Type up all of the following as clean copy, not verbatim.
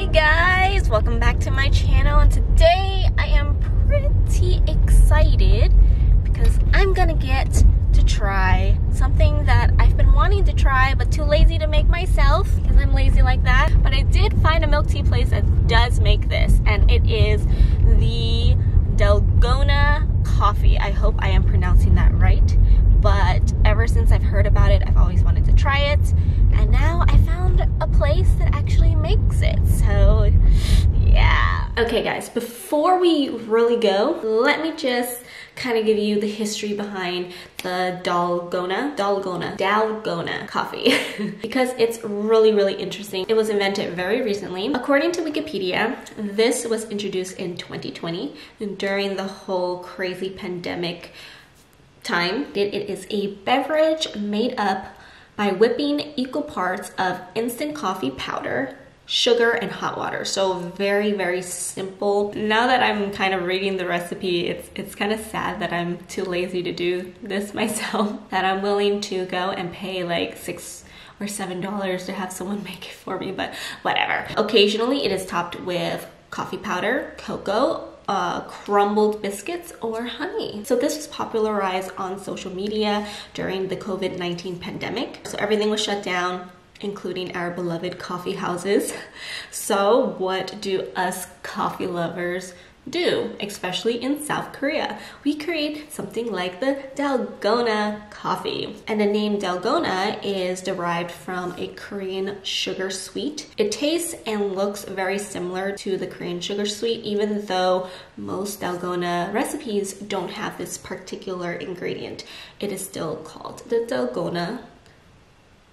Hey guys, welcome back to my channel, and today I am pretty excited because I'm gonna get to try something that I've been wanting to try but too lazy to make myself because I'm lazy like that. But I did find a milk tea place that does make this, and it is the Dalgona coffee. I hope I am pronouncing that right, but ever since I've heard about it, I've always wanted to try it, and now I found a place that actually makes it, so yeah. Okay guys, before we really go, let me just kind of give you the history behind the Dalgona coffee because it's really interesting. It was invented very recently. According to Wikipedia, this was introduced in 2020 during the whole crazy pandemic time. It is a beverage made up by whipping equal parts of instant coffee powder, sugar, and hot water. So very simple. Now that I'm kind of reading the recipe, it's kind of sad that I'm too lazy to do this myself, that I'm willing to go and pay like $6 or $7 to have someone make it for me, but whatever. Occasionally it is topped with coffee powder, cocoa, crumbled biscuits, or honey. So this was popularized on social media during the COVID-19 pandemic. So everything was shut down, including our beloved coffee houses. So what do us coffee lovers do, especially in South Korea? We create something like the Dalgona coffee. And the name Dalgona is derived from a Korean sugar sweet. It tastes and looks very similar to the Korean sugar sweet, even though most Dalgona recipes don't have this particular ingredient. It is still called the Dalgona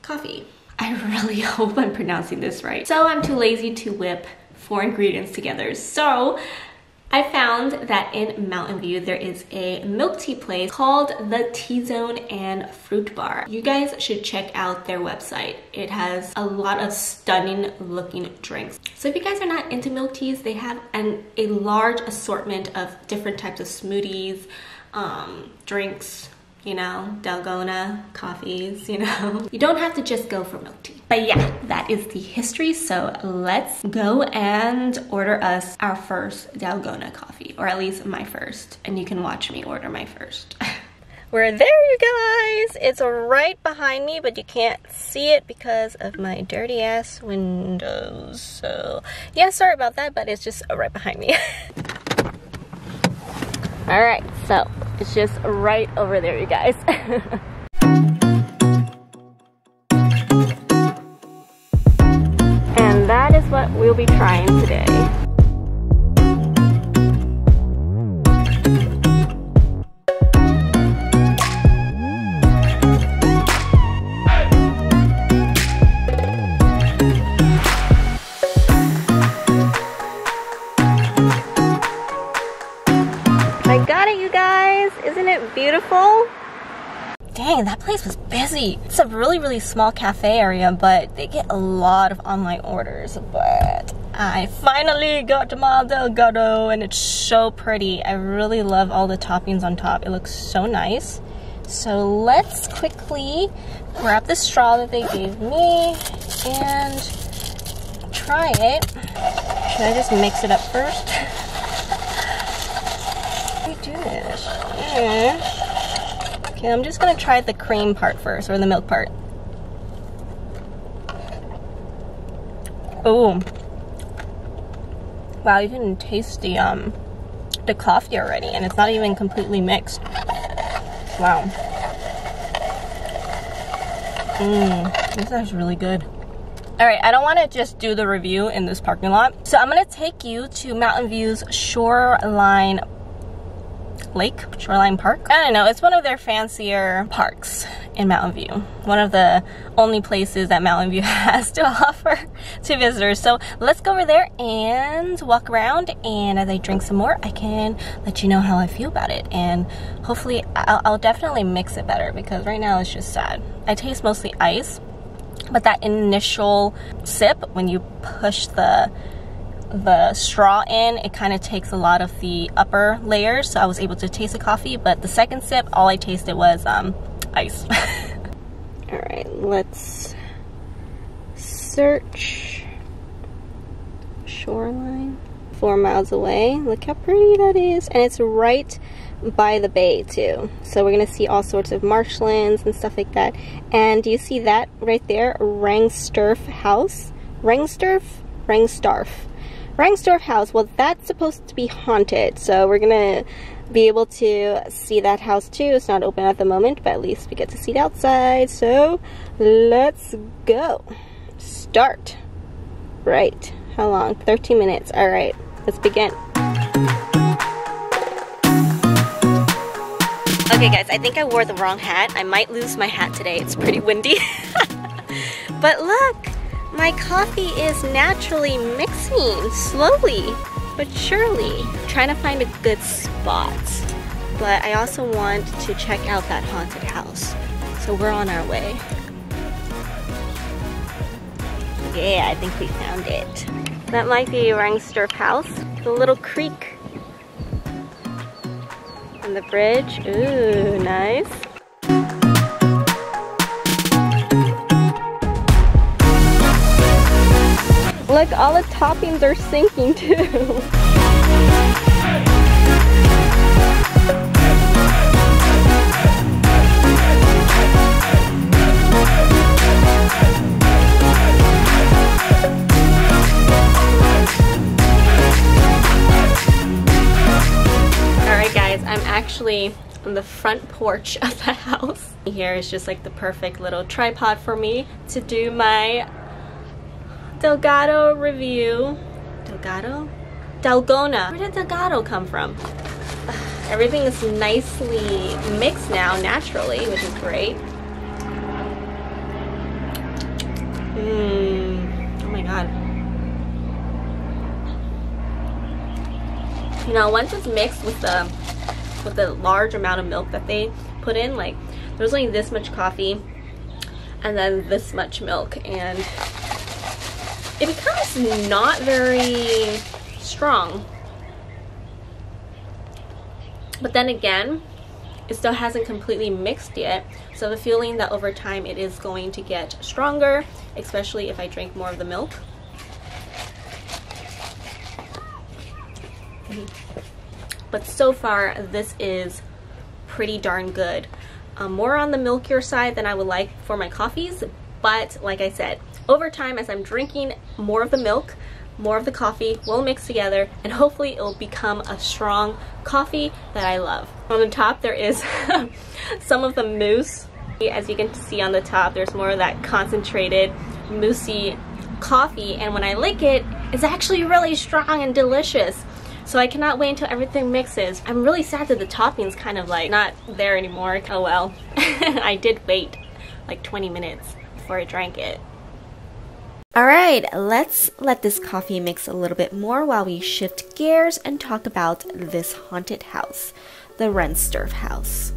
coffee. I really hope I'm pronouncing this right. So I'm too lazy to whip 4 ingredients together. So I found that in Mountain View there is a milk tea place called the T-Zone and Fruit Bar. You guys should check out their website. It has a lot of stunning looking drinks. So if you guys are not into milk teas, they have a large assortment of different types of smoothies, drinks, you know, Dalgona coffees, you know. You don't have to just go for milk tea. But yeah, that is the history. So let's go and order us our first Dalgona coffee, or at least my first. And you can watch me order my first. We're there, you guys. It's right behind me, but you can't see it because of my dirty ass windows. So yeah, sorry about that, but it's just right behind me. All right, so it's just right over there, you guys. And that is what we'll be trying today. I got it, you guys. Isn't it beautiful? Dang, that place was busy. It's a really small cafe area, but they get a lot of online orders. But I finally got my Dalgona, and it's so pretty. I really love all the toppings on top. It looks so nice. So let's quickly grab the straw that they gave me and try it. Should I just mix it up first? Do this. Okay, I'm just gonna try the cream part first, or the milk part. Oh, wow! You can taste the coffee already, and it's not even completely mixed. Wow. This is really good. All right, I don't want to just do the review in this parking lot, so I'm gonna take you to Mountain View's Shoreline Park. I don't know, it's one of their fancier parks in Mountain View. One of the only places that Mountain View has to offer to visitors. So let's go over there and walk around, and as I drink some more, I can let you know how I feel about it. And hopefully I'll definitely mix it better, because right now it's just sad. I taste mostly ice, but that initial sip, when you push the straw in, it kind of takes a lot of the upper layers, so I was able to taste the coffee, but the second sip, all I tasted was ice. All right, let's search Shoreline. 4 miles away. Look how pretty that is. And it's right by the bay too. So we're gonna see all sorts of marshlands and stuff like that. And do you see that right there? Rengstorff house. Rengstorff house. Well, that's supposed to be haunted. So we're gonna be able to see that house too. It's not open at the moment, but at least we get to see it outside. So let's go. Start. Right. How long? 13 minutes. All right, let's begin. Okay guys, I think I wore the wrong hat. I might lose my hat today. It's pretty windy. But look, my coffee is naturally mixing slowly but surely. I'm trying to find a good spot. But I also want to check out that haunted house. So we're on our way. Yeah, I think we found it. That might be Rengstorff house. The little creek. And the bridge. Ooh, nice. Look, all the toppings are sinking too. I'm actually on the front porch of the house. Here is just like the perfect little tripod for me to do my Delgado review. Dalgona. Where did Delgado come from? Everything is nicely mixed now, naturally, which is great. Oh my god. You know, once it's mixed with the large amount of milk that they put in, like there's only this much coffee and then this much milk, and it becomes not very strong. But then again, it still hasn't completely mixed yet, so the feeling that over time it is going to get stronger, especially if I drink more of the milk. But so far, this is pretty darn good. More on the milkier side than I would like for my coffees, but like I said, over time, as I'm drinking more of the milk, more of the coffee will mix together, and hopefully it will become a strong coffee that I love. On the top, there is some of the mousse. As you can see on the top, there's more of that concentrated, moussey coffee, and when I lick it, it's actually really strong and delicious. So I cannot wait until everything mixes. I'm really sad that the topping's kind of like not there anymore. Oh well. I did wait like 20 minutes before I drank it. Alright, let's let this coffee mix a little bit more while we shift gears and talk about this haunted house, the Rengstorff house.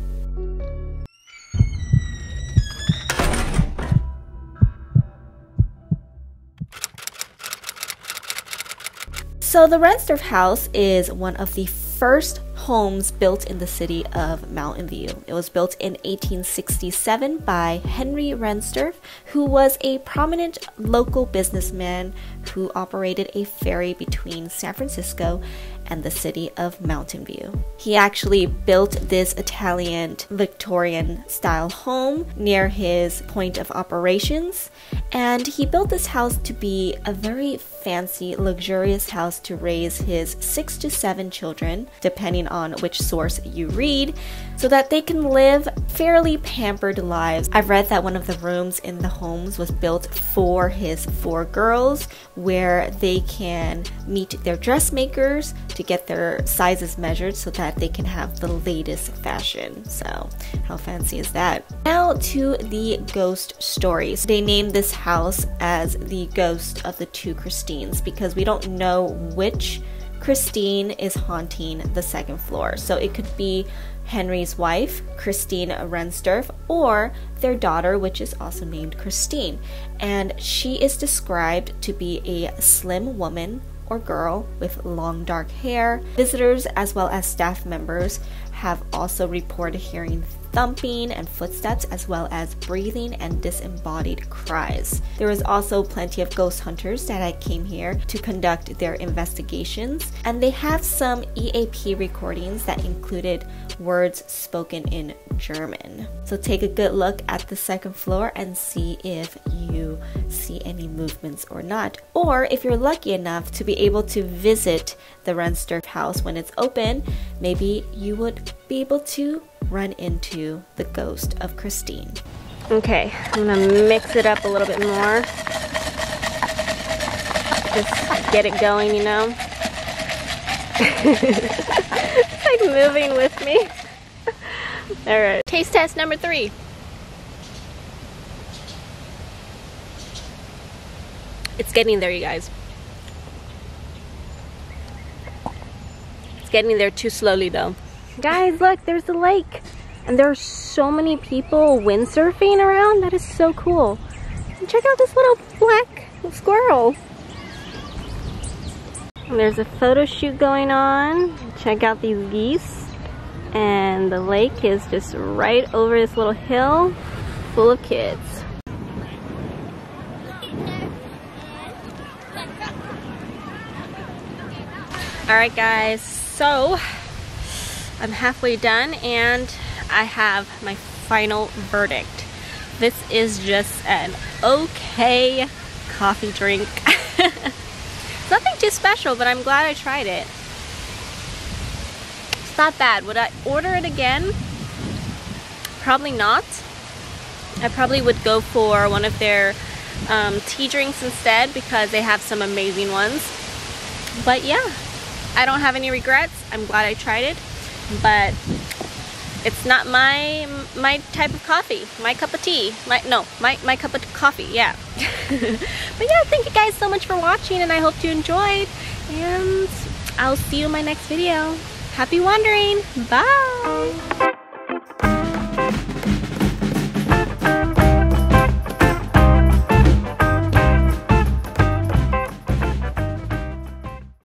So the Rengstorff house is one of the first homes built in the city of Mountain View. It was built in 1867 by Henry Rengstorff, who was a prominent local businessman who operated a ferry between San Francisco and the city of Mountain View. He actually built this Italian Victorian style home near his point of operations, and he built this house to be a very fancy, luxurious house to raise his 6 to 7 children, depending on which source you read, so that they can live fairly pampered lives. I've read that one of the rooms in the homes was built for his 4 girls, where they can meet their dressmakers to get their sizes measured so that they can have the latest fashion. So how fancy is that? Now to the ghost stories. They named this house as the ghost of the 2 Christines because we don't know which Christine is haunting the 2nd floor. So it could be Henry's wife, Christine Rengstorff, or their daughter, which is also named Christine. And she is described to be a slim woman or girl with long dark hair. Visitors as well as staff members have also reported hearing thumping and footsteps, as well as breathing and disembodied cries. There was also plenty of ghost hunters that came here to conduct their investigations, and they have some EAP recordings that included words spoken in German. So take a good look at the second floor and see if you see any movements or not. Or if you're lucky enough to be able to visit the Rengstorff house when it's open, maybe you would be able to run into the ghost of Christine. Okay, I'm gonna mix it up a little bit more. Just get it going, you know? It's like moving with me. Alright, taste test number 3. It's getting there, you guys. It's getting there too slowly though. Guys, look, there's the lake. And there are so many people windsurfing around. That is so cool. And check out this little black squirrel. And there's a photo shoot going on. Check out these geese. And the lake is just right over this little hill full of kids. Alright guys, so I'm halfway done and I have my final verdict. This is just an okay coffee drink. Nothing too special, but I'm glad I tried it. It's not bad. Would I order it again? Probably not. I probably would go for one of their tea drinks instead because they have some amazing ones. But yeah, I don't have any regrets. I'm glad I tried it, but it's not my type of coffee, my cup of tea. My cup of coffee, yeah. But yeah, thank you guys so much for watching, and I hope you enjoyed, and I'll see you in my next video. Happy wandering. Bye.